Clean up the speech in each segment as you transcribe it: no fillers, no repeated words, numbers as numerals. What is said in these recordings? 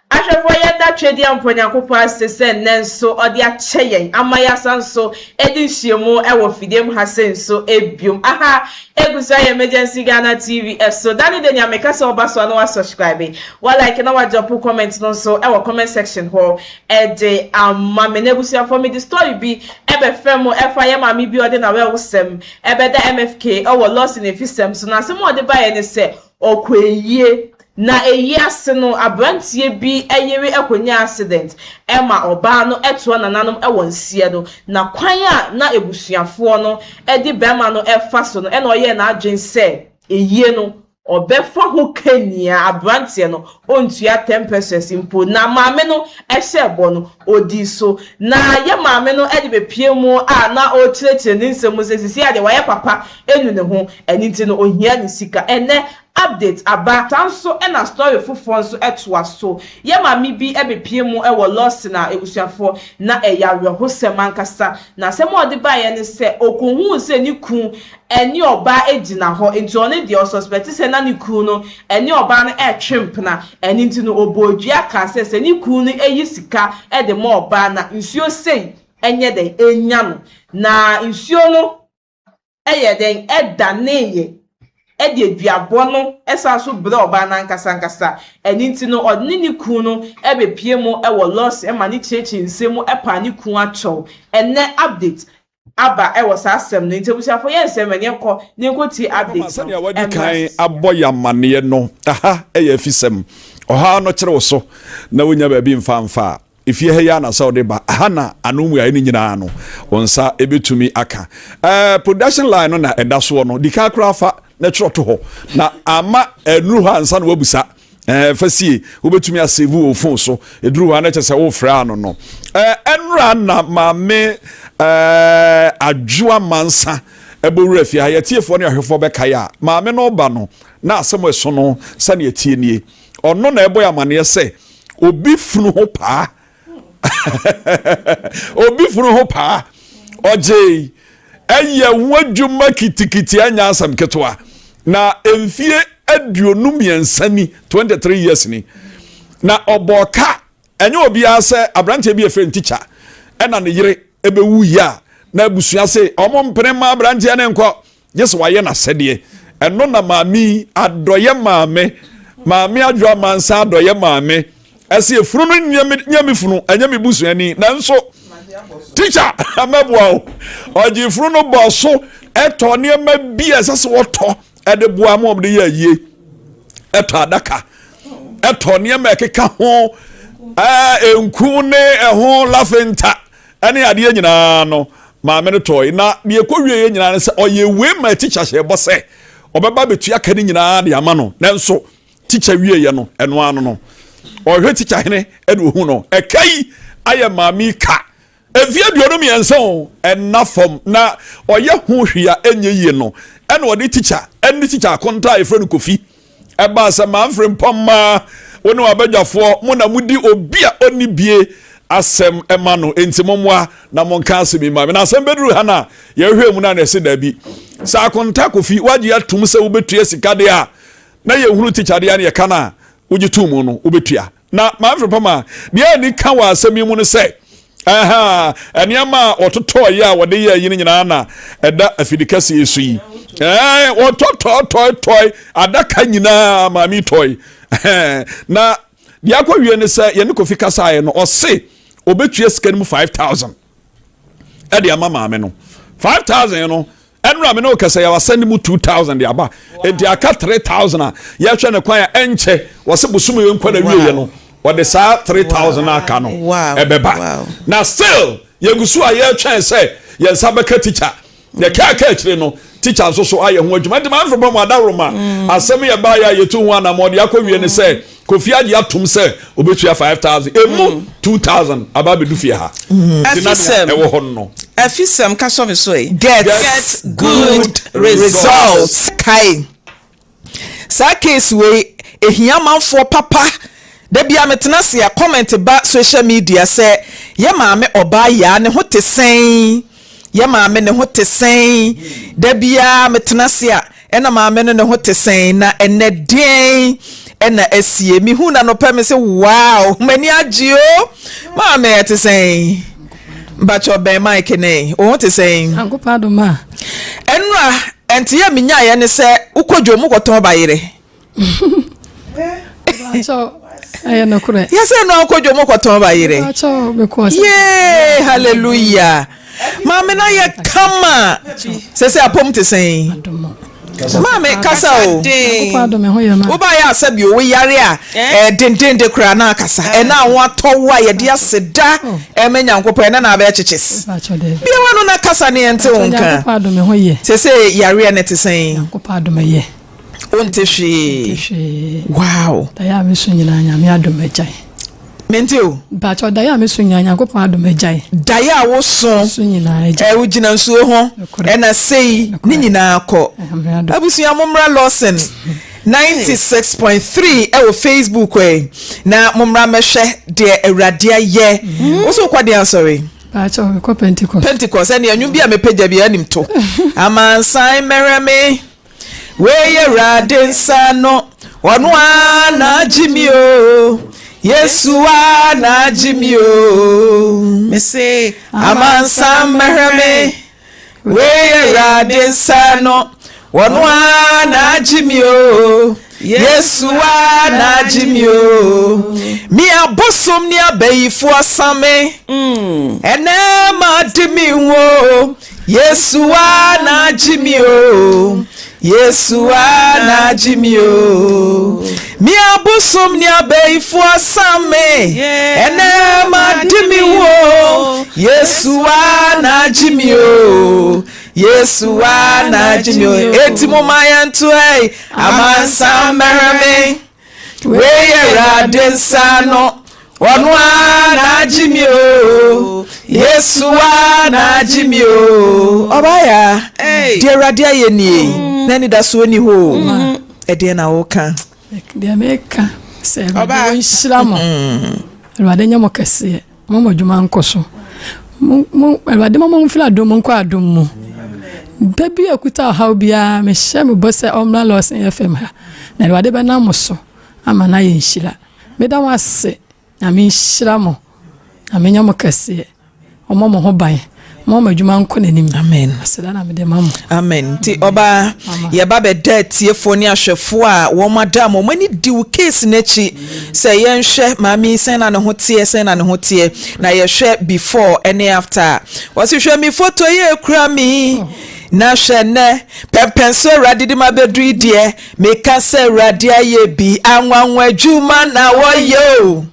Ahwefo yenda twedi amponyankopɔ asese nenso ɔde akyɛyen amaya sanso edinhyiemu ɛwɔ fidiem ha senso ebiom aha egusa emergency Ghana TV so dani de nya meka se oba so na subscribe wa like na wa drop comment no so ɛwɔ comment section ho ɛde amma me negusa for me the story bi ebe fem ɛfa ye mami bi ɔde na we wosem ebe da MFK ɛwɔ Lawson FM so na asem ɔde ba ye ne se okweyi na eyase no abrantie bi eyere ekonya accident ema oba no eto nananom ewonsie no na kwan a na ebusuafo no edi bema no efa so no ena oye na adwen se eyie no obefa ho kania abrantie no ontua 10% impo na maame no ehye bo no odi so na ye maame no edi bepie mu a na o tiretire ni nsemu sesisi ade waye papa enu ne ho eniti no ohia ni sika ene update aba tanso ena story fufo nso etwa so ye mami bi ebepie mu ewo Lawson na ebusuafo na eyarwe ho semankasa na sema odi ba ye ne se okohu se ni ku eni oba ejina ho enti one de suspect se na ni ku no eni oba no etwempna eni nti no obodua ka se ni ku no eyi sika e de mo oba na nsuo sei enye den enya no na nsuo no eye den edaneye edi eduabo no esa so bre oba na nkasa eni nti no odni ni ku no ebepie mu ewo loss e ma ni chechi nsemu epa ni ku acho ene update aba ewo sa asem no nti busiafo ye nsem ene ko ni nkoti update sani awadi kan aboya mane no aha eye afisem oha no kire wo so na wonya ba bi mfa ifie he ya na saudi ba hana anomu ya ni nyina no onsa ebetumi aka production line no na edaso no dika krafa na troto ho na ama enuru ha nsa na wabusa fasie wobetumi asave wo phone so eduru ha na chese wo fra no no enura na maame adwoa mansa ebowura fie ha yetiefo ne ahwefo be kai a maame no ba no na asemo eso no sane etie nie ono na eboya mane se obi funu ho pa obi funu ho pa oje eye wadwuma kitikiti anya asam ketwa na emfie aduonum yansani 23 years ni na oboka enye obi ase abrante bi efrem teacher ena ne yire ebewu ya na abusua se omompene ma abrante ne nko yeso waye na sede eno na maami adoye maame adwa mansa adoye maame ese efunu no nyame funu anyame busua ni na nso teacher amebua oji funu no boso eto ne ma bi esese woto ede bua mo de ye eto adaka eto ne ma keka ho enku ne eho lafenta ene ade nyina no maame no toy na de ekowie nyina ne se oye we ma teacher she bose obeba betua ka ni nyina de ama no nanso teacher wie ye no eno ano no ohwe teacher hene ede ohu no ekai aye maami ka evie duonum yenso enafom na oye hu hwia enye yie no ene odi teacher eni teacher konta efre no kofi eba se manfrem pomma woni wabadwafo mo na mudi obi a oni bie asem emano entimomwa na monka asemi ma na asem beduru ha na ye hwe mu na na ese da bi sa konta kofi waje atum se wobetua sika de a na ye huru teacher de ya na ye kana wogitu mu no wobetua na manfrem pomma de ani ka wa asemi mu no se aha eniama ototo ya wode ya yin nyina na eda afidikase yesu yi ototo toy adaka nyina mami toy na dia kwa wie ne se ye ne kofi kasa ye no ose obetua sika mu 5000 e de ama maame no 5000 no enra me no kasa ya wasend mu 2000 de aba enti aka 3000 a ye hwe ne kwan ya enche wose bosumu ye nkwa na wie ye no what is 3,000 aka no ebeba na still yegusu a ye twen say ye sabeka teacher ye ka kire no teacher so aye ho adwuma de man from adaroma asem ye ba ya yetu ho na mo de akowie ne say kofi ade atum say obetua 5,000 emu 2,000 aba bedu fie ha afisem ewo ho no afisem ka so me so get good results kai sa case we ehia manfo papa da bia metena se ya comment ba social media se ye maame oba ya ne ho tesen ye maame ne ho tesen da bia metena se ya ena maame ne ho tesen na ene den ena esie mi hu na no pe me say wow mani agio ma me te say bacho be mike ne o te say ankopa do ma enra enti ya minya ye ne say ukodwo mu koton bayire bacho aye no kure yes no ukodwo mu koton bayire bacho be ko yeah hallelujah ma me na ye kama se apom te say Mama kasa o oba ya asabi o we yare a denden de kura na kasa e na won atowa ye de aseda e menya nkopɔ na na aba chichis bi wanu na kasa ne ente wonka se yare na te sen nkopɔ adome ye onte hwe wow da ya mesu nyina nya me adome jai mentio bacho da ya mesu nyina nkopɔ adome jai da ya wo so nyina e wo gina nsuo ho e na sei ni nyina akɔ abusua momra Lawson 96.3 e wo Facebook we na momra mehwe de awurade aye wo so kwade ansori bacho ko Pentecost ene anwum bi a mepagya bi anim to amansan merame we ye awurade nsa no ono ana jimio Yesu na jimio me say amansan merame we ye awurade nsa no ono ana jimio Yesu na jimio mi abosom ni abayifo asame ene ma dimi wo Yesu na jimio Yesu na jimio mi abosom ni abayifo asame ene ma dimi wo Yesu na jimio Yesu na jimio eti mo mayantu ai amansa merame we yera sano ono na jimio Yesu na jimio obaya de radia ye ni nani da so ni ho e de na wo kan de meka se ba nshiramo rwade nyamo kase mo djuma nkoso mo rwade mo mfila do mo nko adom mo baby akuta how bia me shame bosse omra Lawson FM ha na rwade ba na moso ama na ye nshira me da wase na me nshira mo na me nyamo kase omo mo ho ban mo madwuma nko nanim amen aseda na me de mamo amen ti oba ye ba be tiefo ni ahwefo a wo madam mo mani di wo case nachi say ye nhwe mami sen na ne ho tie na ye hwe before and after was you hwe mi photo ye kura mi na hwene pepenso radidi mabedru die me ka se radi aye bi anwanwa adwuma na wo yo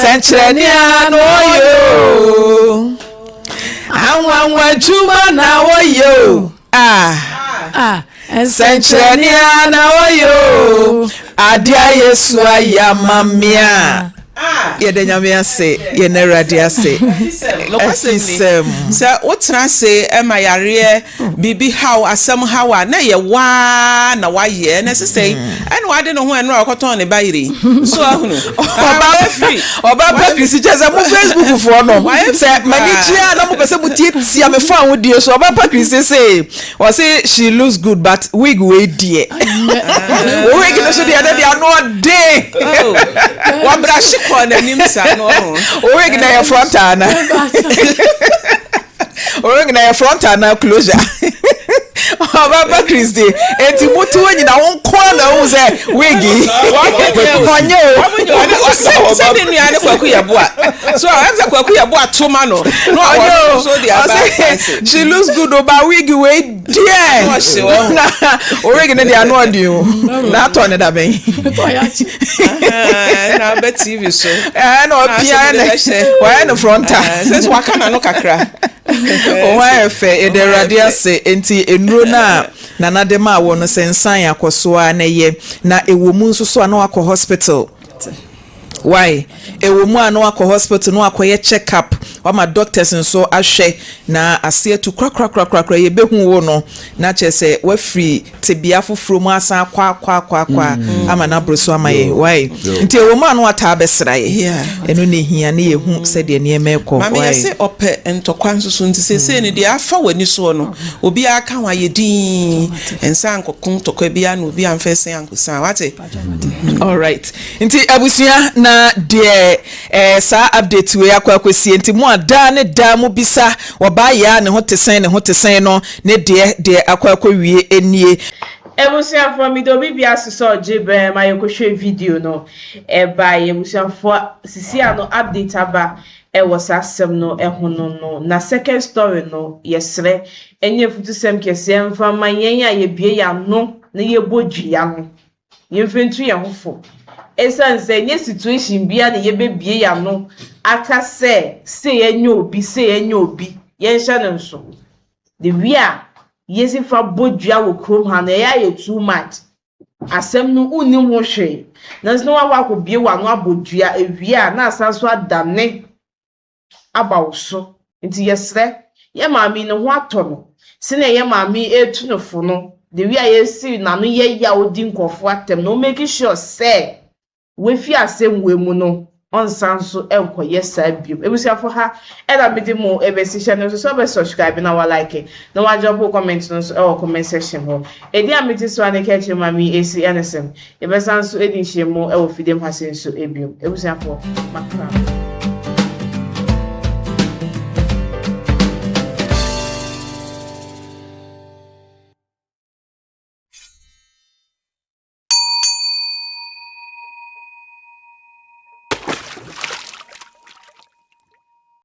Sanchreni anoyo anwanwa juma na woyo Sanchreni anoyo adia Yesu ayamamia yede nyame ase ye na radi ase lokosem se wotra se ema yare bibi how asem how na ye wa na wa ye na se say ene wade no ho ene akoton ne bayire so ahunu oba papi cheze mu Facebook fo no se mani chia na mo pese mu tie me fo an die so oba papi say o say she looks good but wig we die o wig no so dey no dey wa brashi ko na nim sa no o wig na your front ana o wig na your front ana closure Baba Christy enti mutu wenyi na wonkwa na wo se wigi onye o se de nuane kwaku yeboa so amza kwaku yeboa toma no so the aba she looks good over wigi we dear o wigi na dia no odi o na to ne da ben na be TV so no pia na no fronta sense wakana no kakra o wa fe e de radia se enti enuro na na dem a wo no sensan akoso a na ye na ewomu nso so na akọ hospital why ewomu a na akọ hospital no akoye check up wama doctors nso ahwɛ na ase tu krakrakrakrakra ye behu wo no na kyese wa free tebia foforo mu asan kwa ama na broso ama ye why nti wo ma no ata besra ye eno ne hia ne yehu se de ne emekọ why mama yesi ope ntokwa nsusu nti sese ne de afa wani so no obi aka wa ye din ensa nkokon tokwa bia na obi amfese ankusa wate all right nti abusua na de sa update we akwakwesi nti mu ada ne da mu bisa oba ya ne hotesen no ne de akwakwawie enie ebusia for mi do bibia so jibe ma yokohwe video no ba ebusia for sisi ano update aba was asem no ehono no na second story no yesre enye futusem kese mfa manyen ya yebie ya no na yebodua no yemfentu ye hofo esanse enye situation bia na yebebie ya no aka se enye obi yensha no so the wia yesi fa bodua wo krom ha na ya ye too much asem no uni ho hwe na so wa akobie wa no abodua ewia na asanso adamne abawoso nti yesre ye maami no ho atono sine ye maami etu no fo no the wia yesi na no ye ya odi nkofo atem no make sure say we fi asem we mu no onsanso enko yesa biom ebusiafo ha ela bidi mo ebesi channel so be subscribe na wa like na wa drop comment no so comment section ho edi amiti so ane keche mami esi nsm ebesanso edi nhye mo e wo fidem hasen so ebiom ebusiafo makra